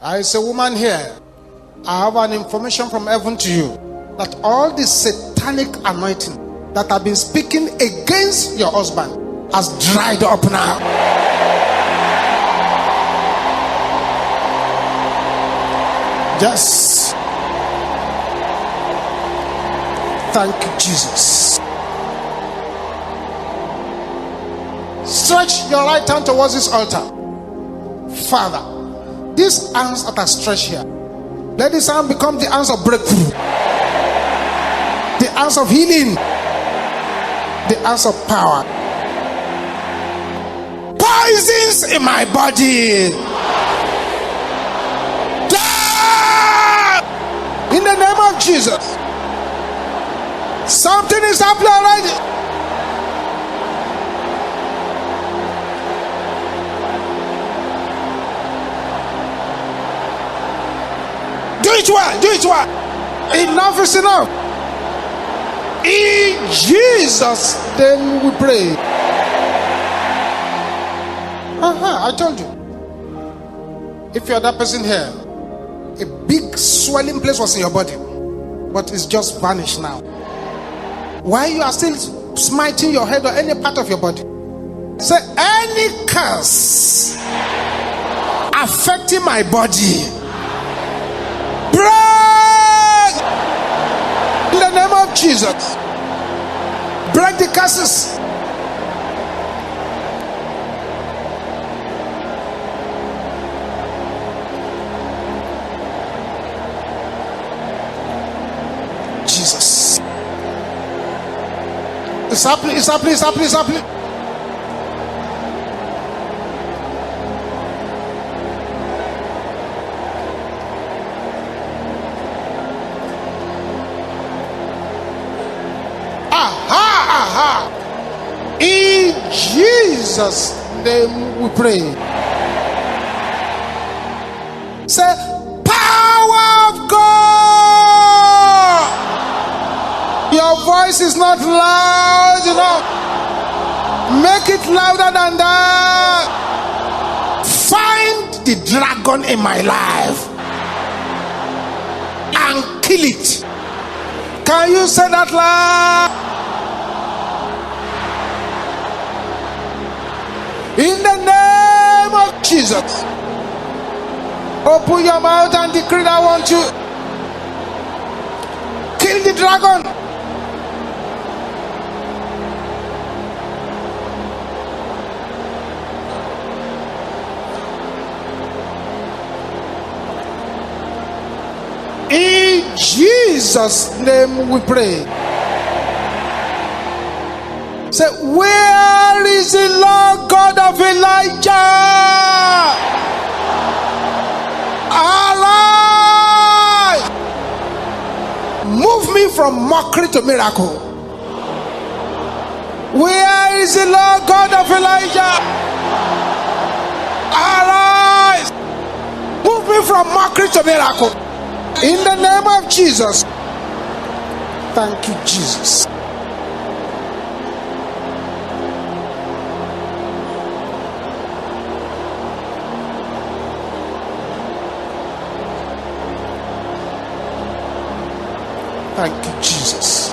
Is a woman here. I have an information from heaven to you that all the satanic anointing that have been speaking against your husband has dried up now. Yes. Thank you, Jesus. Stretch your right hand towards this altar. Father, these hands that are stretched here, let this hand become the hands of breakthrough, the hands of healing, the hands of power. Poisons in my body, die! In the name of Jesus. Something is happening already. Do it well, do it well. Enough is enough. In Jesus' name we pray. I told you. If you're that person here, a big swelling place was in your body, but it's just vanished now. Why you are still smiting your head or any part of your body? Say, any curse affecting my body, break in the name of Jesus. Break the curses. Jesus. It's happening, it's happening, it's happening, it's happening. In Jesus' name we pray. Say, power of God. Your voice is not loud enough. Make it louder than that. Find the dragon in my life and kill it. Can you say that loud? In the name of Jesus. Open your mouth and decree, I want you. Kill the dragon. In Jesus' name we pray. Say, where is the Lord God of Elijah? Arise! Move me from mockery to miracle. Where is the Lord God of Elijah? Arise! Move me from mockery to miracle. In the name of Jesus. Thank you, Jesus. Thank you, Jesus.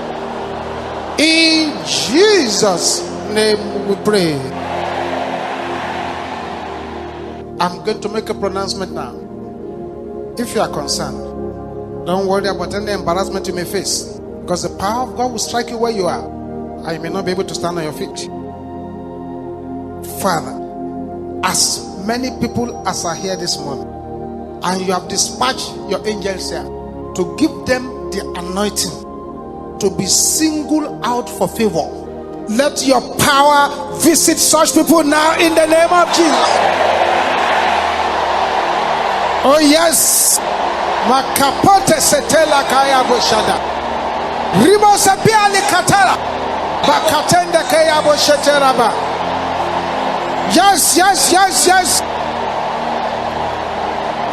In Jesus' name we pray. I'm going to make a pronouncement now. If you are concerned, don't worry about any embarrassment you may face, because the power of God will strike you where you are, and you may not be able to stand on your feet. Father, as many people as are here this morning, and you have dispatched your angels here to give them the anointing to be singled out for favor, let your power visit such people now in the name of Jesus. Oh yes. Makapote setela kaya boshada. Ribo sepia likatara. Bakatende kaya bosheteraba. Yes, yes, yes, yes.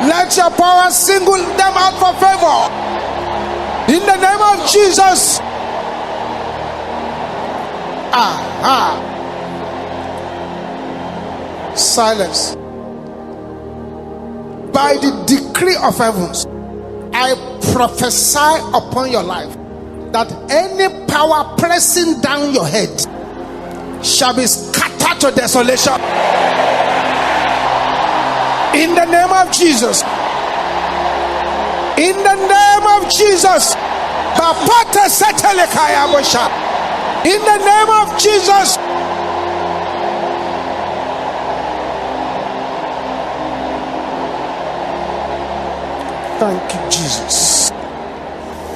Let your power single them out for favor. In the name of Jesus. Silence. by the decree of heavens, I prophesy upon your life that any power pressing down your head shall be scattered to desolation. In the name of Jesus. In the name of Jesus. In the name of Jesus. Thank you, Jesus.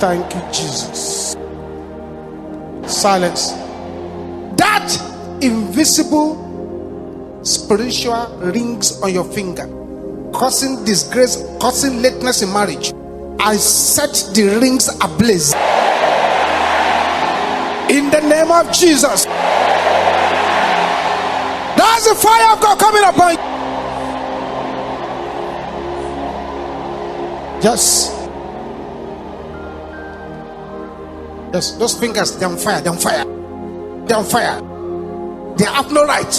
Thank you, Jesus. Silence. That invisible spiritual rings on your finger, causing disgrace, causing lateness in marriage, I set the rings ablaze. In the name of Jesus. That's the fire of God coming upon you. Yes. Yes, those fingers, they're on fire, they're on fire. They're on fire. They have no right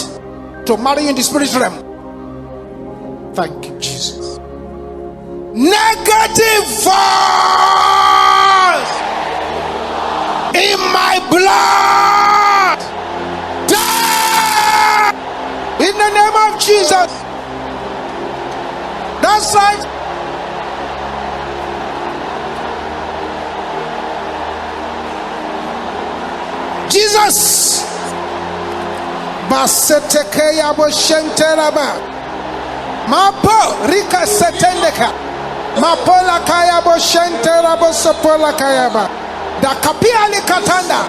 to marry you in the spirit realm. Thank you, Jesus. Negative force in my blood, die in the name of Jesus. That's right. Jesus. Basetekeya bo shenteraba. Mapo rika setendeka. Mapola kaya bo shenteraba sopola kaya ba. Da kapia li katanda.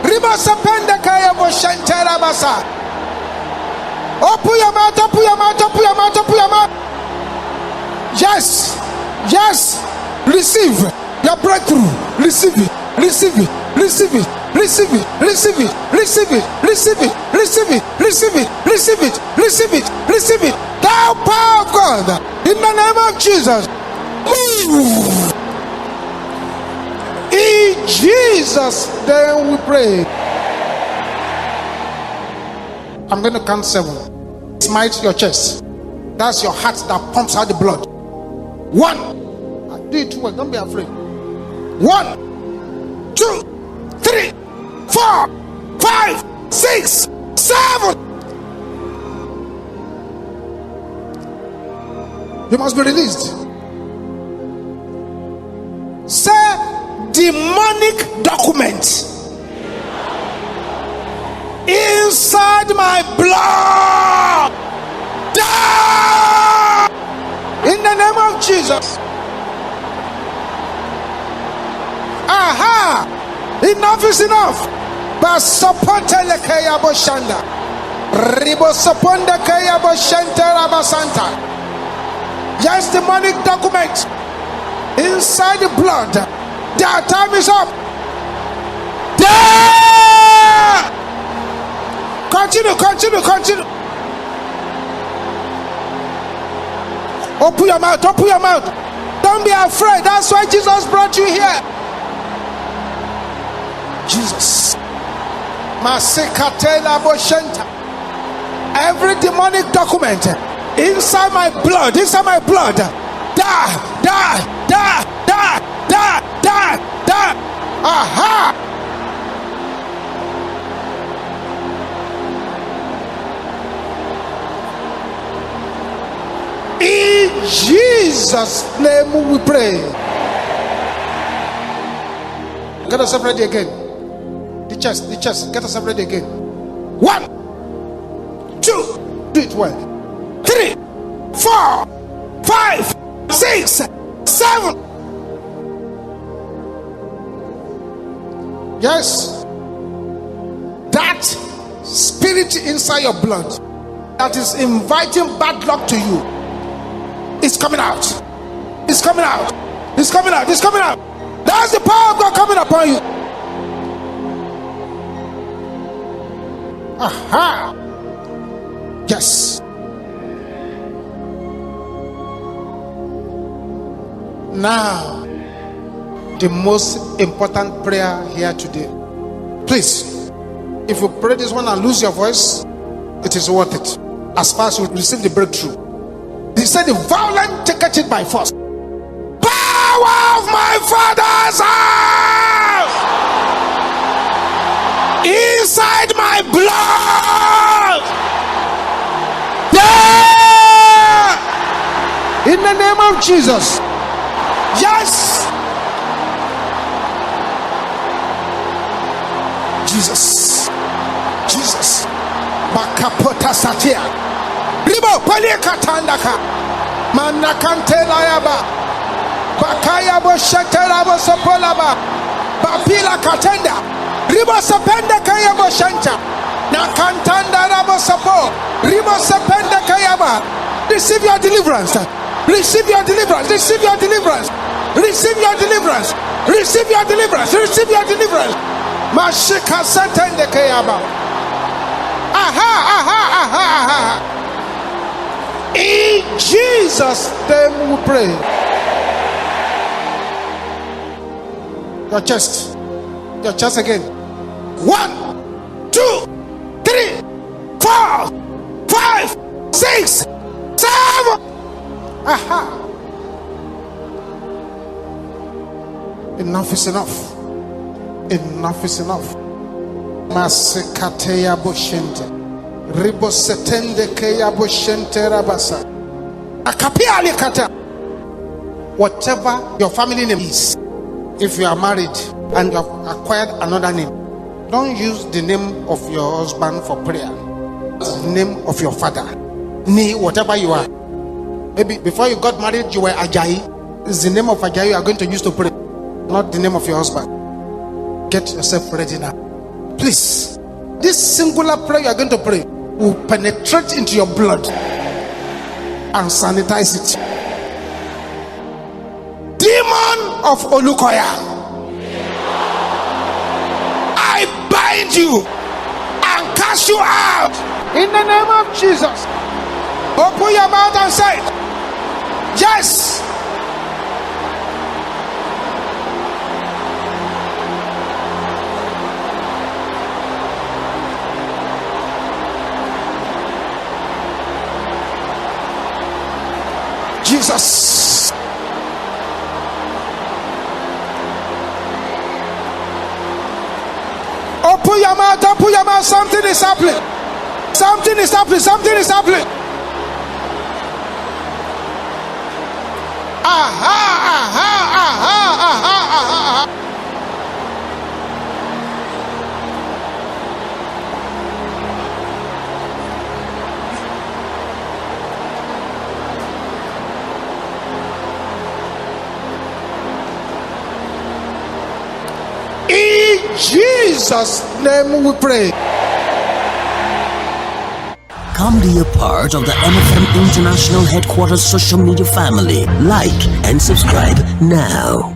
Riba sepende kaya bo shenteraba sa. Open your mouth, open your mouth, open your mouth, open your mouth. Yes. Yes. Receive your breakthrough. Receive it. Receive it. Receive it. Receive it, receive it, receive it, receive it, receive it, receive it, receive it, receive it, receive it. Thou power of God, in the name of Jesus. In Jesus' name we pray. I'm going to count 7. Smite your chest. That's your heart that pumps out the blood. 1. Do it well, don't be afraid. 1, 2, 3, 4, 5, 6, 7. You must be released. Say demonic document inside my blood. Die in the name of Jesus. Aha! Enough is enough. Basoponte lekeya boshanda. Ribo soponde keya boshente rabasanta. Yes, demonic document inside the blood. Their time is up. There! Continue, continue, continue. Open your mouth, open your mouth. Don't be afraid. That's why Jesus brought you here. Jesus. Masekatela boshenta. Every demonic document inside my blood, inside my blood. Die, die, die, die, die, die, die. Aha. In Jesus' name we pray. Get us ready again. The chest, get us ready again. 1, 2, do it well. 3, 4, 5, 6, 7. Yes, that spirit inside your blood that is inviting bad luck to you is coming out. It's coming out. It's coming out. It's coming out. That's the power of God coming upon you. Aha. Yes. Now, the most important prayer here today. Please, if you pray this one and lose your voice, it is worth it. As far as you receive the breakthrough. He said, the violent take it by force. Power of my father's house inside my blood. Yeah! In the name of Jesus. Yes. Jesus. Jesus. Bakapota satia. Ribo palekatandaka. Manakantela yaba. Bakaya bo shatera bo sopolaba. Bapila katenda. Ribo sapenda kaya bo shanta. Nakantanda rabo sapo. Ribo sapenda kayaba. Receive your deliverance. Receive your deliverance. Receive your deliverance. Receive your deliverance. Receive your deliverance. Receive your deliverance. Mashika satende kayaba. Aha, aha, aha, aha. In Jesus' name we pray. Your chest. Your chest again. 1, 2, 3, 4, 5, 6, 7. Aha. Enough is enough. Enough is enough. Masekateya boshente. Ribosetende keya boshente rabasa. Akapia alikata. Whatever your family name is, if you are married and you have acquired another name, don't use the name of your husband for prayer. The name of your father. Ni whatever you are. Maybe before you got married, you were Ajayi. It's the name of Ajayi you are going to use to pray, not the name of your husband. Get yourself ready now. Please. This singular prayer you are going to pray will penetrate into your blood and sanitize it. Demon of Olukoya, I bind you and cast you out in the name of Jesus. Open your mouth and say, yes. Jesus. Open your mouth, open your mouth. Something is happening. Something is happening. Something is happening. Aha, aha, aha, aha, aha. In Jesus' name we pray. Come be a part of the MFM International Headquarters social media family. Like and subscribe now.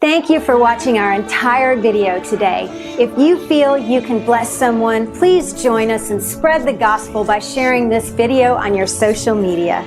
Thank you for watching our entire video today. If you feel you can bless someone, please join us and spread the gospel by sharing this video on your social media.